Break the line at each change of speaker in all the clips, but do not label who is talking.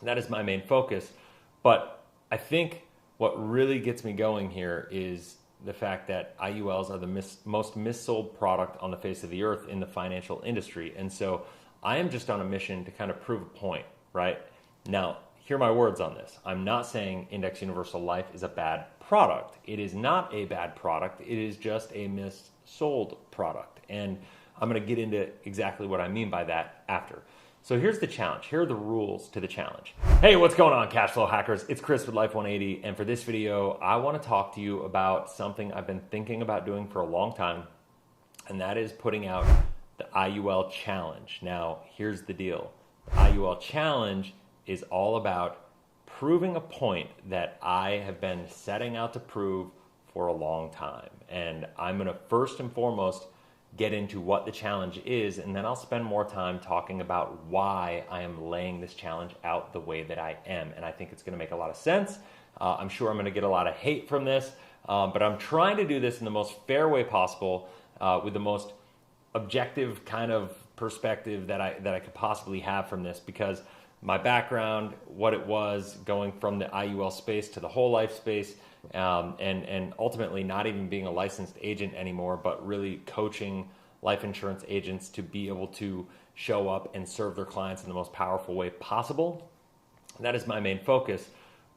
That is my main focus. But I think what really gets me going here is the fact that IULs are the most missold product on the face of the earth in the financial industry. And so I am just on a mission to kind of prove a point, right? Now, hear my words on this. I'm not saying Index Universal Life is a bad product. It is not a bad product. It is just a missold product. And I'm going to get into exactly what I mean by that after. So here's the challenge. Here are the rules to the challenge. Hey, what's going on, cash flow hackers? It's Chris with Life 180. And for this video, I want to talk to you about something I've been thinking about doing for a long time. And that is putting out the IUL challenge. Now, here's the deal. The IUL challenge is all about proving a point that I have been setting out to prove for a long time. And I'm going to first and foremost get into what the challenge is, and then I'll spend more time talking about why I am laying this challenge out the way that I am. And I think it's going to make a lot of sense. I'm sure I'm going to get a lot of hate from this, but I'm trying to do this in the most fair way possible, with the most objective kind of perspective that I could possibly have from this, because my background, what it was going from the IUL space to the whole life space, and ultimately not even being a licensed agent anymore, but really coaching life insurance agents to be able to show up and serve their clients in the most powerful way possible. That is my main focus.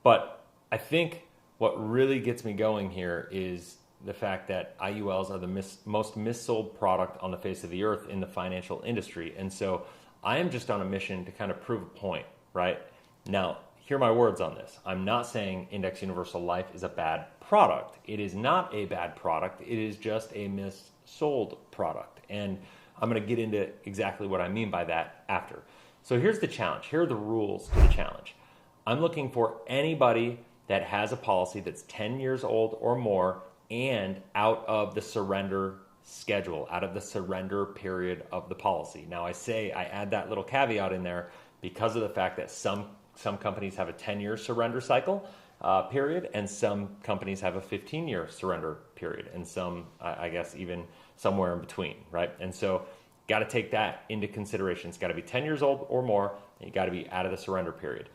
But I think what really gets me going here is the fact that IULs are the most missold product on the face of the earth in the financial industry. And so I am just on a mission to kind of prove a point, right? Now, hear my words on this. I'm not saying Index Universal Life is a bad product. It is not a bad product. It is just a missold product. And I'm going to get into exactly what I mean by that after. So here's the challenge. Here are the rules to the challenge. I'm looking for anybody that has a policy that's 10 years old or more and out of the surrender schedule, out of the surrender period of the policy. Now I add that little caveat in there because of the fact that some companies have a 10-year surrender cycle period, and some companies have a 15-year surrender period, and some, I guess, even somewhere in between, right? And so got to take that into consideration. It's got to be 10 years old or more, and you got to be out of the surrender period.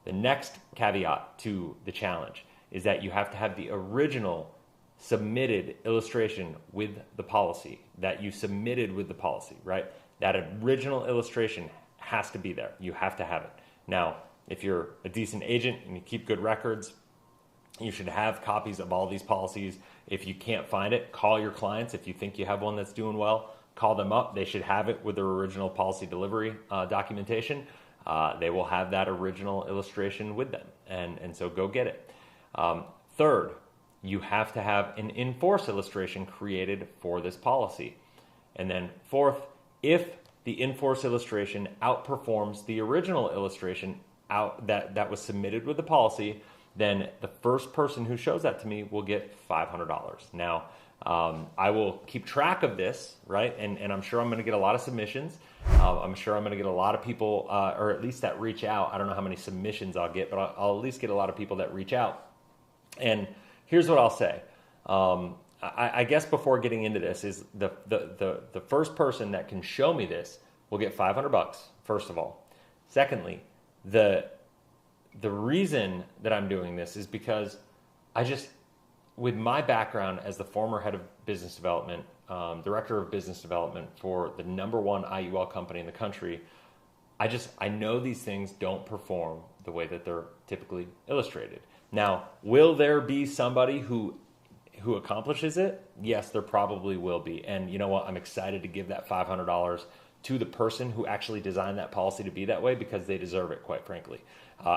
The next caveat to the challenge is that you have to have the original submitted illustration with the policy that you submitted with the policy, right? That original illustration has to be there. You have to have it. Now, if you're a decent agent and you keep good records, you should have copies of all these policies. If you can't find it, call your clients. If you think you have one that's doing well, call them up. They should have it with their original policy delivery documentation. They will have that original illustration with them. And so go get it. Third, you have to have an in-force illustration created for this policy. And then fourth, if the in-force illustration outperforms the original illustration that was submitted with the policy, then the first person who shows that to me will get $500. Now, I will keep track of this, right? And I'm sure I'm going to get a lot of submissions. I'm sure I'm going to get a lot of people, or at least that reach out. I don't know how many submissions I'll get, but I'll at least get a lot of people that reach out. And here's what I'll say. I guess before getting into this is the first person that can show me this will get $500, first of all. Secondly, the reason that I'm doing this is because with my background as the former head of business development, director of business development for the #1 IUL company in the country, I know these things don't perform the way that they're typically illustrated. Now, will there be somebody who accomplishes it? Yes, there probably will be. And you know what? I'm excited to give that $500 to the person who actually designed that policy to be that way, because they deserve it, quite frankly.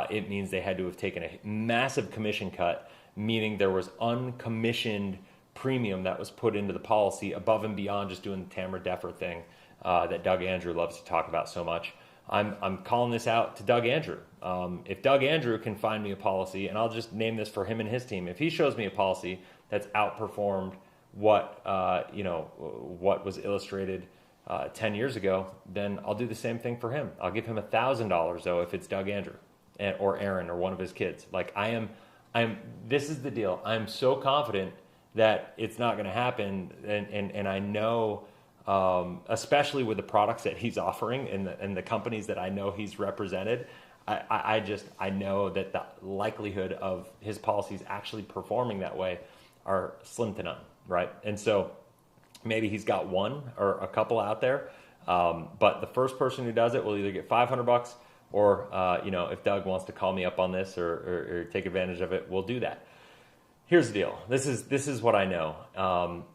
It means they had to have taken a massive commission cut, meaning there was uncommissioned premium that was put into the policy above and beyond just doing the Tamara Deffer thing that Doug Andrew loves to talk about so much. I'm calling this out to Doug Andrew. If Doug Andrew can find me a policy, and I'll just name this for him and his team, if he shows me a policy that's outperformed what was illustrated 10 years ago, then I'll do the same thing for him. I'll give him $1,000 though if it's Doug Andrew or Aaron or one of his kids. Like this is the deal. I'm so confident that it's not going to happen, and I know. Especially with the products that he's offering and the companies that I know he's represented, I know that the likelihood of his policies actually performing that way are slim to none, right? And so maybe he's got one or a couple out there, but the first person who does it will either get $500 or, if Doug wants to call me up on this or take advantage of it, we'll do that. Here's the deal. This is what I know.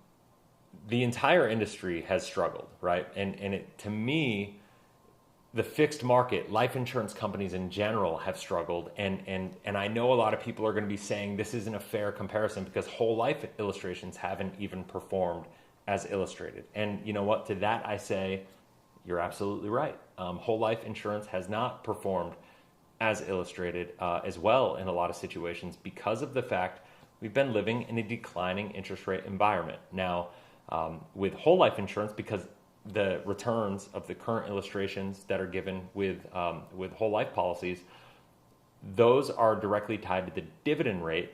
The entire industry has struggled, right? And to me, the fixed market, life insurance companies in general have struggled. And I know a lot of people are going to be saying this isn't a fair comparison because whole life illustrations haven't even performed as illustrated. And you know what? To that I say, you're absolutely right. Whole life insurance has not performed as illustrated as well in a lot of situations because of the fact we've been living in a declining interest rate environment. Now, with whole life insurance, because the returns of the current illustrations that are given with whole life policies, those are directly tied to the dividend rate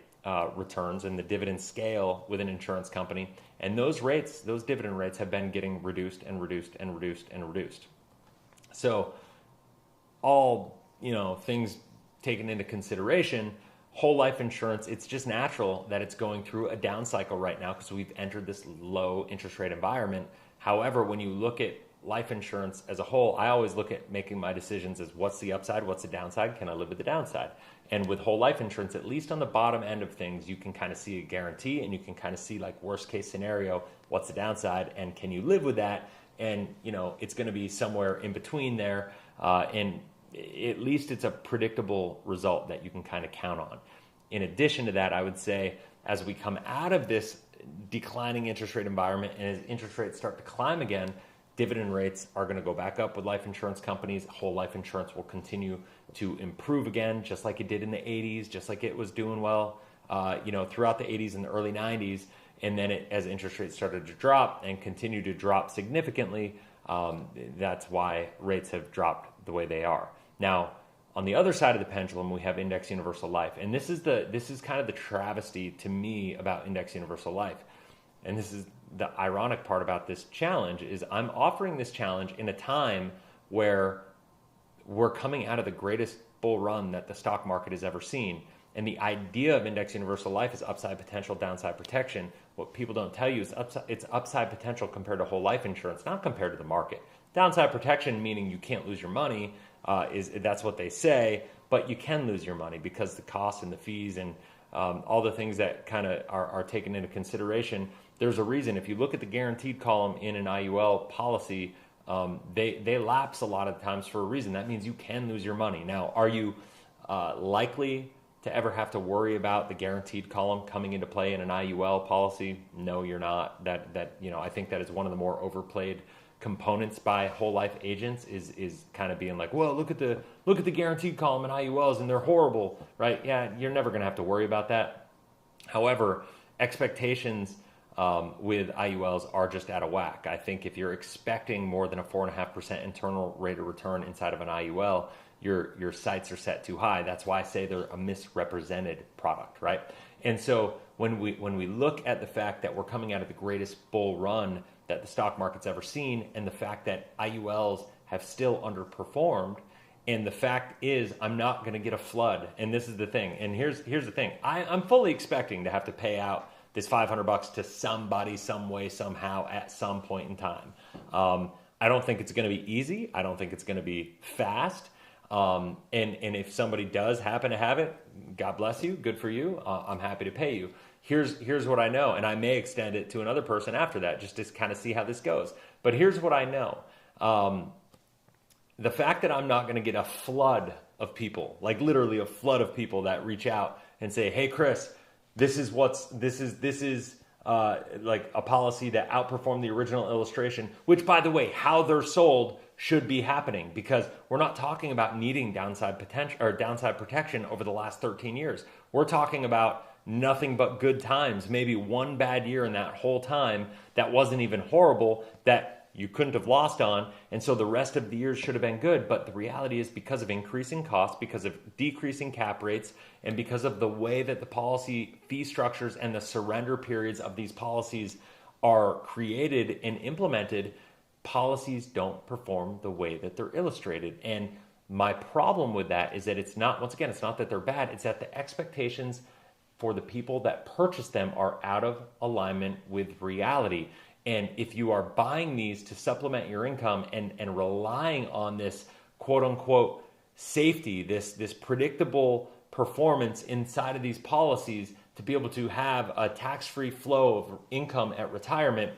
returns and the dividend scale with an insurance company. And those dividend rates have been getting reduced and reduced and reduced and reduced. So all, things taken into consideration, whole life insurance, it's just natural that it's going through a down cycle right now because we've entered this low interest rate environment. However, when you look at life insurance as a whole, I always look at making my decisions as what's the upside, what's the downside, can I live with the downside? And with whole life insurance, at least on the bottom end of things, you can kind of see a guarantee and you can kind of see like worst case scenario, what's the downside and can you live with that? And, it's going to be somewhere in between there. And at least it's a predictable result that you can kind of count on. In addition to that, I would say as we come out of this declining interest rate environment and as interest rates start to climb again, dividend rates are going to go back up with life insurance companies. Whole life insurance will continue to improve again, just like it did in the 80s, just like it was doing well, throughout the 80s and the early 90s. And then as interest rates started to drop and continue to drop significantly, that's why rates have dropped the way they are. Now, on the other side of the pendulum, we have Index Universal Life. And this is kind of the travesty to me about Index Universal Life. And this is the ironic part about this challenge is I'm offering this challenge in a time where we're coming out of the greatest bull run that the stock market has ever seen. And the idea of Index Universal Life is upside potential, downside protection. What people don't tell you is it's upside potential compared to whole life insurance, not compared to the market. Downside protection, meaning you can't lose your money, that's what they say, but you can lose your money because the costs and the fees and all the things that kind of are taken into consideration. There's a reason. If you look at the guaranteed column in an IUL policy, they lapse a lot of times for a reason. That means you can lose your money. Now, are you likely to ever have to worry about the guaranteed column coming into play in an IUL policy? No, you're not. I think that is one of the more overplayed components by whole life agents is kind of being like, well, look at the guaranteed column in IULs and they're horrible, right? Yeah, you're never going to have to worry about that. However, expectations with IULs are just out of whack. I think if you're expecting more than a 4.5% internal rate of return inside of an IUL, your sights are set too high. That's why I say they're a misrepresented product, right? And so when we look at the fact that we're coming out of the greatest bull run that the stock market's ever seen, and the fact that IULs have still underperformed, and the fact is I'm not going to get a flood, and this is the thing, and here's the thing, I'm fully expecting to have to pay out this $500 to somebody, some way, somehow, at some point in time. I don't think it's going to be easy. I don't think it's going to be fast. And if somebody does happen to have it, God bless you, good for you. I'm happy to pay you. Here's what I know, and I may extend it to another person after that just to kind of see how this goes. But here's what I know. The fact that I'm not going to get a flood of people, like literally a flood of people that reach out and say, hey, Chris, this is like a policy that outperformed the original illustration, which, by the way, how they're sold should be happening, because we're not talking about needing downside potential or downside protection over the last 13 years. We're talking about nothing but good times, maybe one bad year in that whole time that wasn't even horrible, that you couldn't have lost on, and so the rest of the years should have been good. But the reality is, because of increasing costs, because of decreasing cap rates, and because of the way that the policy fee structures and the surrender periods of these policies are created and implemented, policies don't perform the way that they're illustrated. And My problem with that is that it's not, once again, it's not that they're bad, it's that the expectations for the people that purchase them are out of alignment with reality. And if you are buying these to supplement your income and relying on this quote unquote safety, this predictable performance inside of these policies to be able to have a tax-free flow of income at retirement,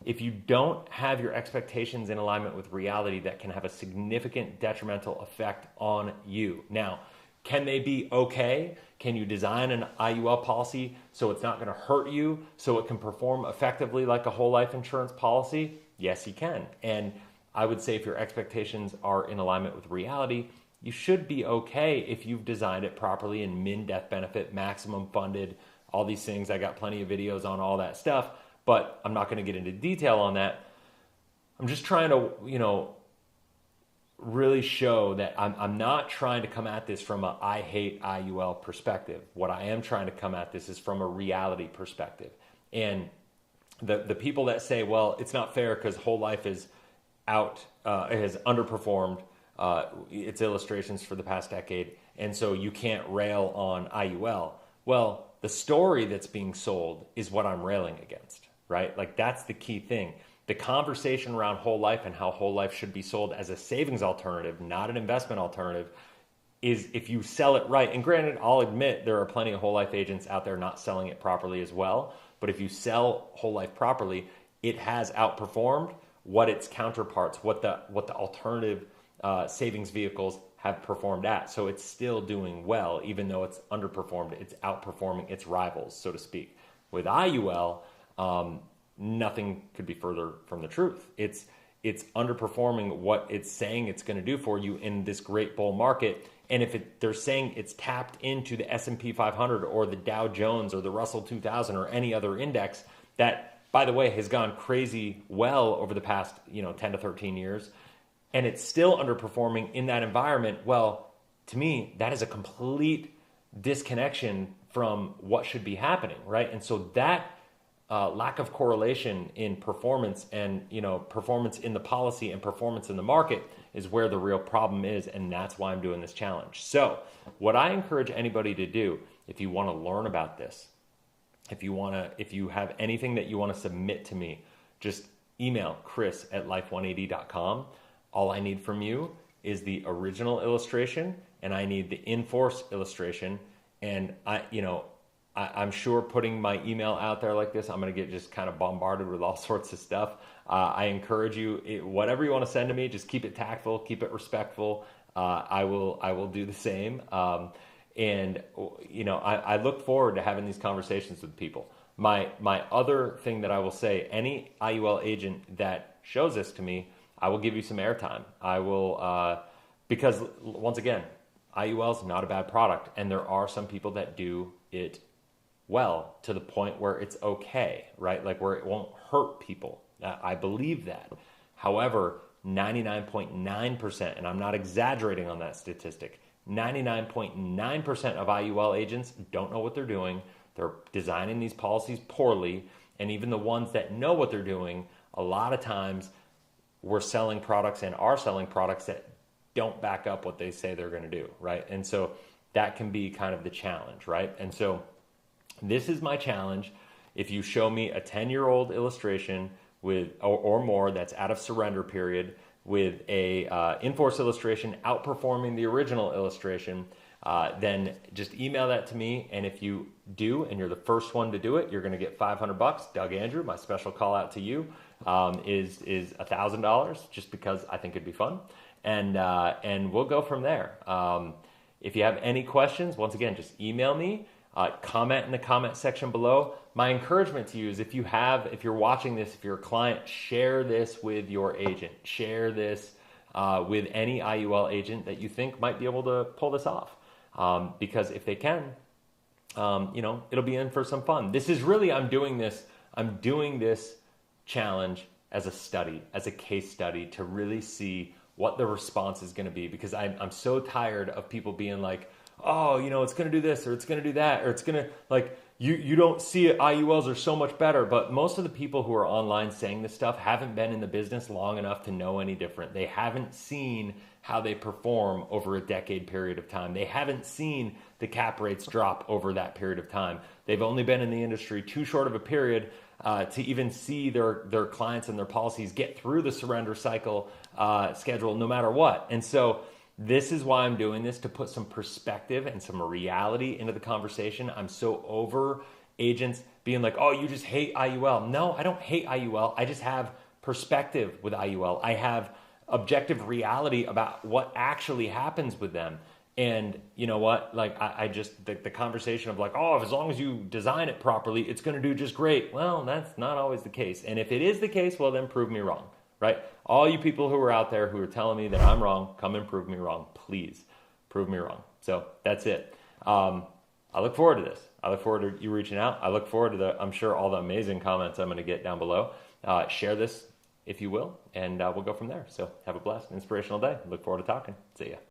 if you don't have your expectations in alignment with reality, that can have a significant detrimental effect on you. Now, can they be okay? Can you design an IUL policy so it's not going to hurt you, so it can perform effectively like a whole life insurance policy? Yes, you can. And I would say if your expectations are in alignment with reality, you should be okay if you've designed it properly in min death benefit, maximum funded, all these things. I got plenty of videos on all that stuff, but I'm not going to get into detail on that. I'm just trying to, really show that I'm not trying to come at this from a I hate IUL perspective. What I am trying to come at this is from a reality perspective. And the people that say, well, it's not fair because whole life is has underperformed its illustrations for the past decade, and so you can't rail on IUL. Well, the story that's being sold is what I'm railing against, right? Like, that's the key thing. The conversation around whole life and how whole life should be sold as a savings alternative, not an investment alternative, is if you sell it right. And granted, I'll admit there are plenty of whole life agents out there not selling it properly as well. But if you sell whole life properly, it has outperformed what its counterparts, what the alternative savings vehicles have performed at. So it's still doing well, even though it's underperformed. It's outperforming its rivals, so to speak. With IUL, nothing could be further from the truth. It's underperforming what it's saying it's going to do for you in this great bull market. And if they're saying it's tapped into the S&P 500 or the Dow Jones or the Russell 2000 or any other index that, by the way, has gone crazy well over the past 10 to 13 years, and it's still underperforming in that environment, well, to me, that is a complete disconnection from what should be happening, right? And so that lack of correlation in performance and performance in the policy and performance in the market is where the real problem is, and that's why I'm doing this challenge. So what I encourage anybody to do, if you want to learn about this, if you have anything that you want to submit to me, just email chris@life180.com. All I need from you is the original illustration, and I need the in-force illustration. And I'm sure putting my email out there like this, I'm going to get just kind of bombarded with all sorts of stuff. I encourage you, whatever you want to send to me, just keep it tactful, keep it respectful. I will do the same. And I look forward to having these conversations with people. My other thing that I will say, any IUL agent that shows this to me, I will give you some airtime. I will, because once again, IUL is not a bad product, and there are some people that do it well to the point where it's okay, right? Like where it won't hurt people. I believe that. However, 99.9%, and I'm not exaggerating on that statistic, 99.9% of IUL agents don't know what they're doing. They're designing these policies poorly, and even the ones that know what they're doing, a lot of times we're selling products and are selling products that don't back up what they say they're going to do, right? And so that can be kind of the challenge, right? And so this is my challenge. If you show me a 10-year-old illustration with or more that's out of surrender period with a in-force illustration outperforming the original illustration, then just email that to me. And if you do, and you're the first one to do it, you're going to get $500. Doug Andrew, my special call out to you is $1,000, just because I think it'd be fun. And we'll go from there. If you have any questions, once again, just email me. Comment in the comment section below. My encouragement to you is if you're watching this, if you're a client, share this with your agent. Share this with any IUL agent that you think might be able to pull this off. Because if they can, it'll be in for some fun. This is really, I'm doing this challenge as a study, as a case study to really see what the response is going to be, because I'm so tired of people being like, oh, it's going to do this, or it's going to do that, or it's going to, like, you don't see it, IULs are so much better. But most of the people who are online saying this stuff haven't been in the business long enough to know any different. They haven't seen how they perform over a decade period of time. They haven't seen the cap rates drop over that period of time. They've only been in the industry too short of a period to even see their clients and their policies get through the surrender cycle schedule no matter what. And so this is why I'm doing this, to put some perspective and some reality into the conversation. I'm so over agents being like, oh, you just hate IUL. No, I don't hate IUL. I just have perspective with IUL. I have objective reality about what actually happens with them. And you know what? Like I just, the conversation of like, oh, as long as you design it properly, it's going to do just great. Well, that's not always the case. And if it is the case, well, then prove me wrong, right? All you people who are out there who are telling me that I'm wrong, come and prove me wrong. Please prove me wrong. So that's it. I look forward to this. I look forward to you reaching out. I look forward to I'm sure all the amazing comments I'm going to get down below. Share this if you will, and we'll go from there. So have a blessed, inspirational day. Look forward to talking. See ya.